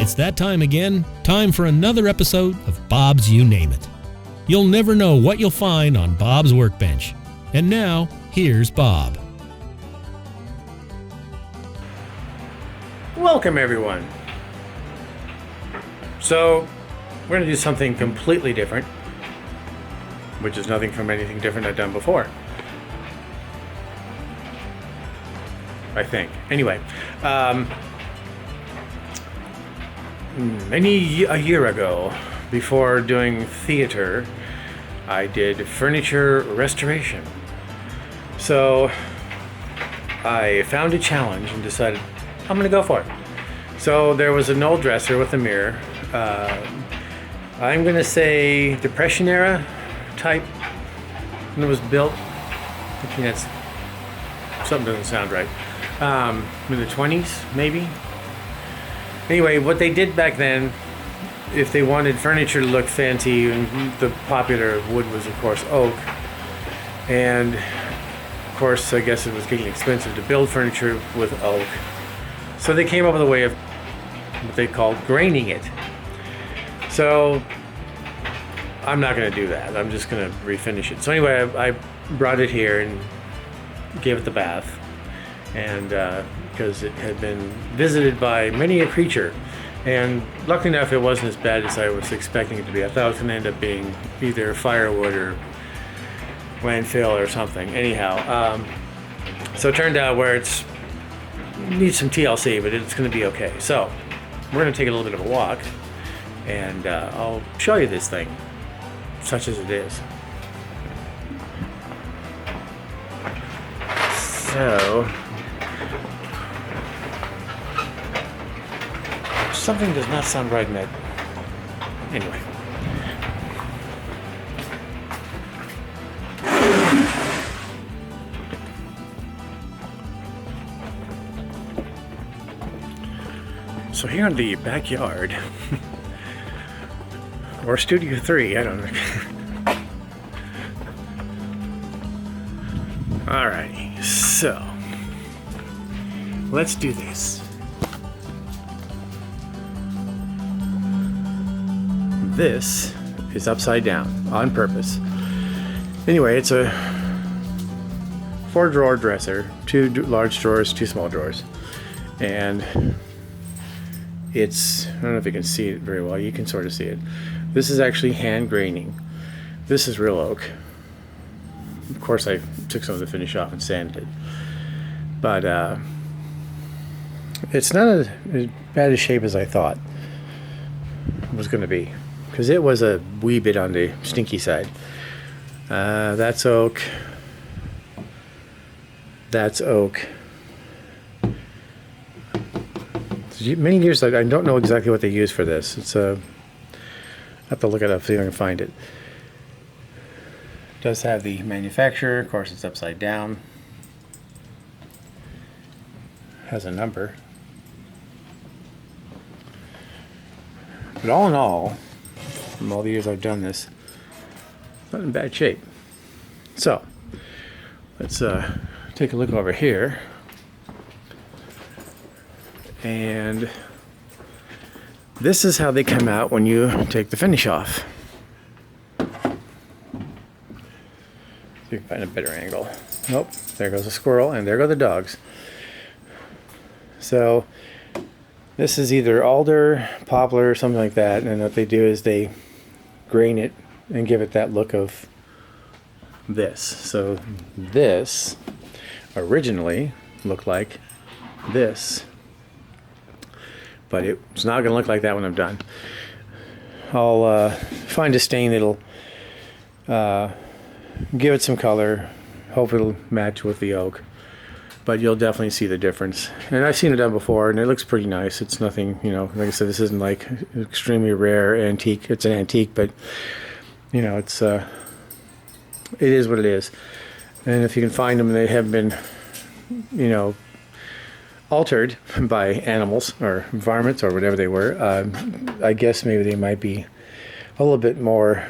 It's that time again, time for another episode of Bob's You Name It. You'll never know what you'll find on Bob's workbench. And now, here's Bob. Welcome everyone. So, we're going to do something completely different, which is nothing from anything different I've done before, I think. Anyway, a year ago, before doing theater, I did furniture restoration. So I found a challenge and decided I'm going to go for it. So there was an old dresser with a mirror. I'm going to say Depression era type. When it was built, I think that's something doesn't sound right. In the 20s, maybe. Anyway, what they did back then, if they wanted furniture to look fancy, and the popular wood was, of course, oak. And, of course, I guess it was getting expensive to build furniture with oak. So they came up with a way of what they called graining it. So I'm not going to do that. I'm just going to refinish it. So anyway, I brought it here and gave it the bath. And because it had been visited by many a creature. And luckily enough, it wasn't as bad as I was expecting it to be. I thought it was going to end up being either firewood or landfill or something. Anyhow, so it turned out where it needs some TLC, but it's going to be okay. So we're going to take a little bit of a walk, and I'll show you this thing, such as it is. So something does not sound right in that. Anyway. So here in the backyard, or Studio 3, I don't know. Alrighty, so let's do this. This is upside down on purpose. Anyway, it's a 4-drawer dresser, 2 large drawers, 2 small drawers, and it's, I don't know if you can see it very well. You can sort of see it. This is actually hand graining. This is real oak. Of course, I took some of the finish off and sanded it, but it's not as bad a shape as I thought it was going to be. Because it was a wee bit on the stinky side. That's oak. That's oak. Many years I don't know exactly what they use for this. It's I have to look it up, see if I can find it. It does have the manufacturer. Of course, it's upside down. Has a number. But all in all, from all the years I've done this, not in bad shape. So let's take a look over here, and this is how they come out when you take the finish off. See if you can find a better angle. Nope, there goes a squirrel and there go the dogs. So this is either alder, poplar, or something like that, and what they do is they grain it and give it that look of this. So this originally looked like this, but it's not going to look like that when I'm done. I'll find a stain that'll give it some color. Hope it'll match with the oak, but you'll definitely see the difference. And I've seen it done before, and it looks pretty nice. It's nothing, like I said, this isn't like extremely rare antique. It's an antique, but it's it is what it is. And if you can find them, they have been, altered by animals or varmints or whatever they were. I guess maybe they might be a little bit more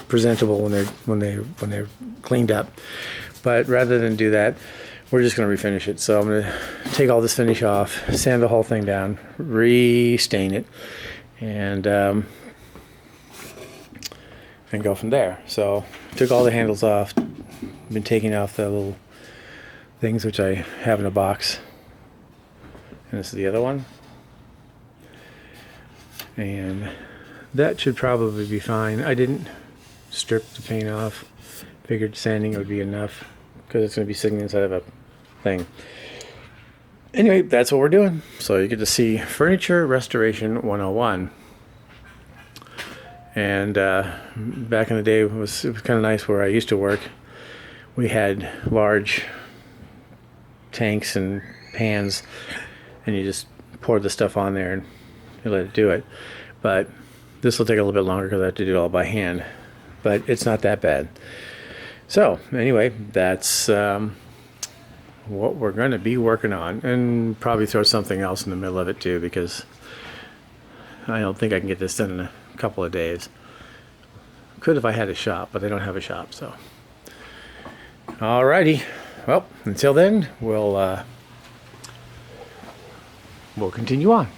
presentable when they're cleaned up. But rather than do that, we're just going to refinish it. So I'm going to take all this finish off, sand the whole thing down, re-stain it, and go from there. So took all the handles off, been taking off the little things which I have in a box, and this is the other one, and that should probably be fine. I didn't strip the paint off, figured sanding would be enough because it's going to be sitting inside of a thing. Anyway, that's what we're doing. So you get to see Furniture Restoration 101. And back in the day, it was kind of nice where I used to work. We had large tanks and pans, and you just poured the stuff on there and you let it do it. But this will take a little bit longer because I have to do it all by hand. But it's not that bad. So anyway, that's what we're going to be working on, and probably throw something else in the middle of it too, because I don't think I can get this done in a couple of days. Could if I had a shop, but I don't have a shop. So alrighty, well, until then, we'll continue on.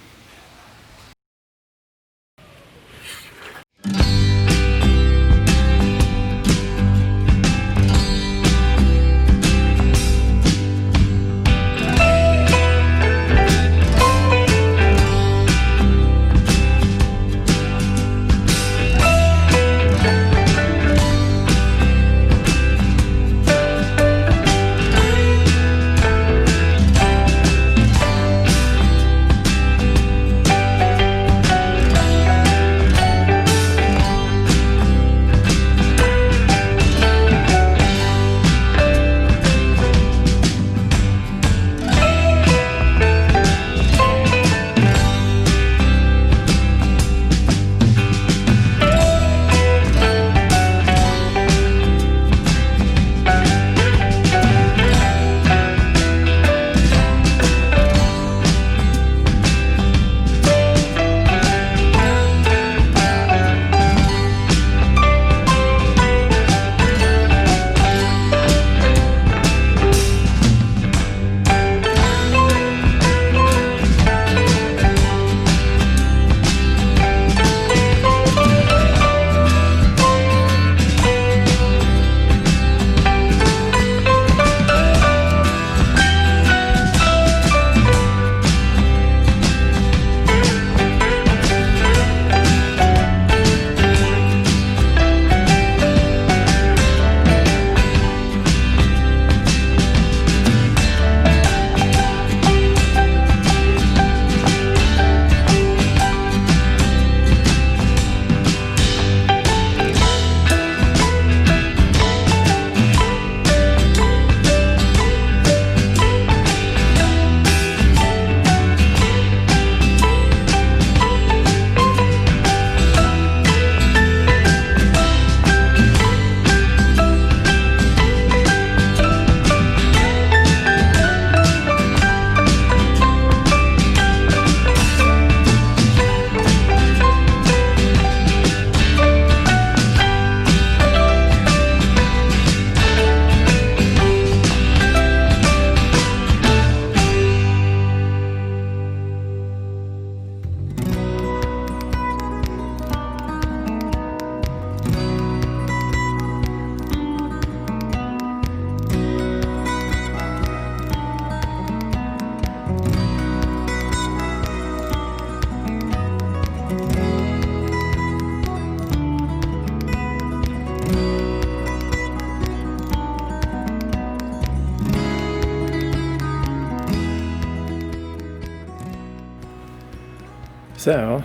So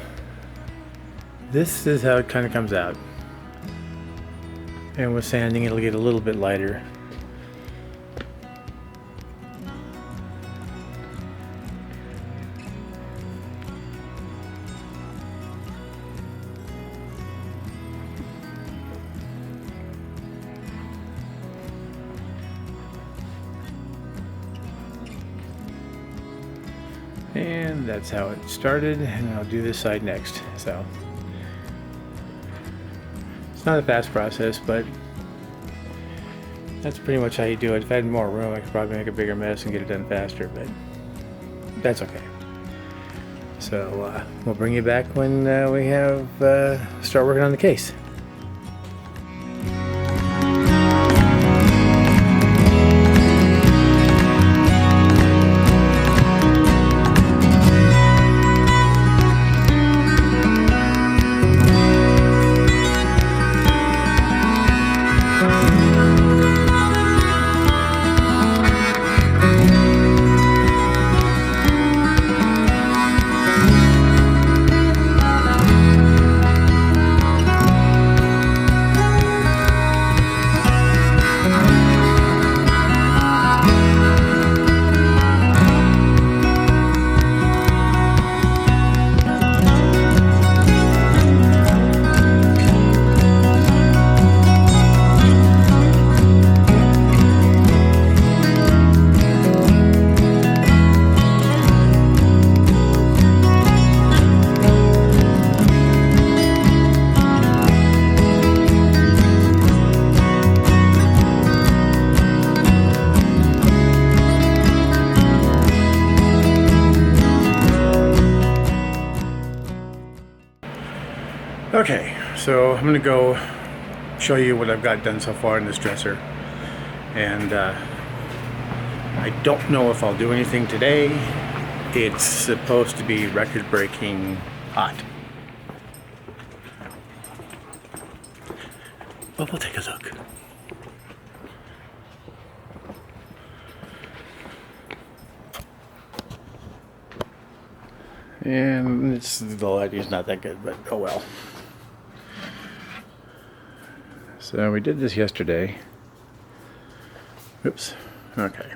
this is how it kind of comes out, and with sanding it'll get a little bit lighter. And that's how it started, and I'll do this side next. So it's not a fast process, but that's pretty much how you do it. If I had more room, I could probably make a bigger mess and get it done faster, but that's okay. So we'll bring you back when we have start working on the case. Okay, so I'm gonna go show you what I've got done so far in this dresser, and I don't know if I'll do anything today. It's supposed to be record-breaking hot, but we'll take a look. And the lighting's not that good, but oh well. So we did this yesterday. Oops. Okay.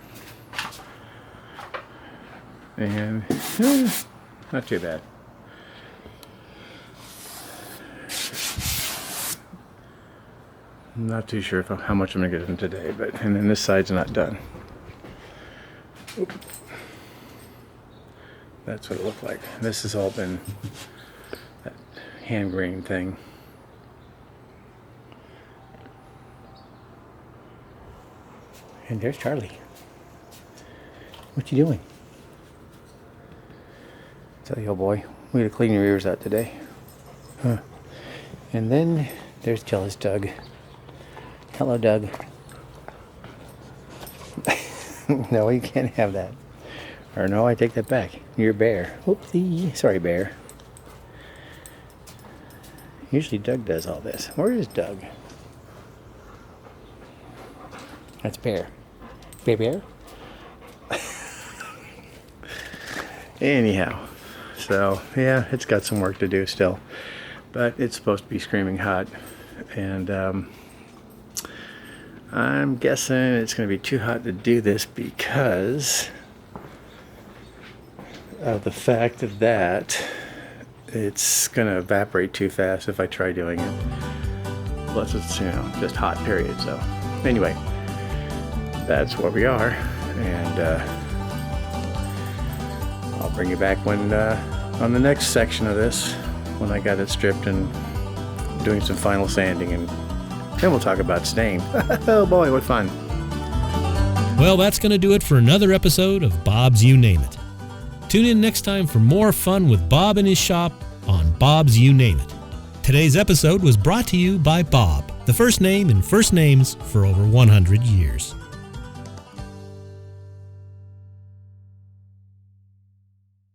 And not too bad. I'm not too sure how much I'm gonna get in today, and then this side's not done. Oop. That's what it looked like. This has all been that hand grain thing. And there's Charlie. What you doing? Tell you, old boy, we gotta clean your ears out today. Huh. And then there's jealous Doug. Hello, Doug. No, you can't have that. Or no, I take that back. You're Bear. Oopsie. Sorry, Bear. Usually Doug does all this. Where is Doug? That's Bear. Bear? Anyhow. So, yeah, it's got some work to do still. But it's supposed to be screaming hot. And I'm guessing it's going to be too hot to do this because of the fact that it's going to evaporate too fast if I try doing it. Plus it's, just hot, period. So, anyway, that's where we are. And I'll bring you back when on the next section of this, when I got it stripped and doing some final sanding, and then we'll talk about stain. Oh boy, what fun. Well, that's going to do it for another episode of Bob's You Name It. Tune in next time for more fun with Bob and his shop on Bob's You Name It. Today's episode was brought to you by Bob, the first name in first names for over 100 years.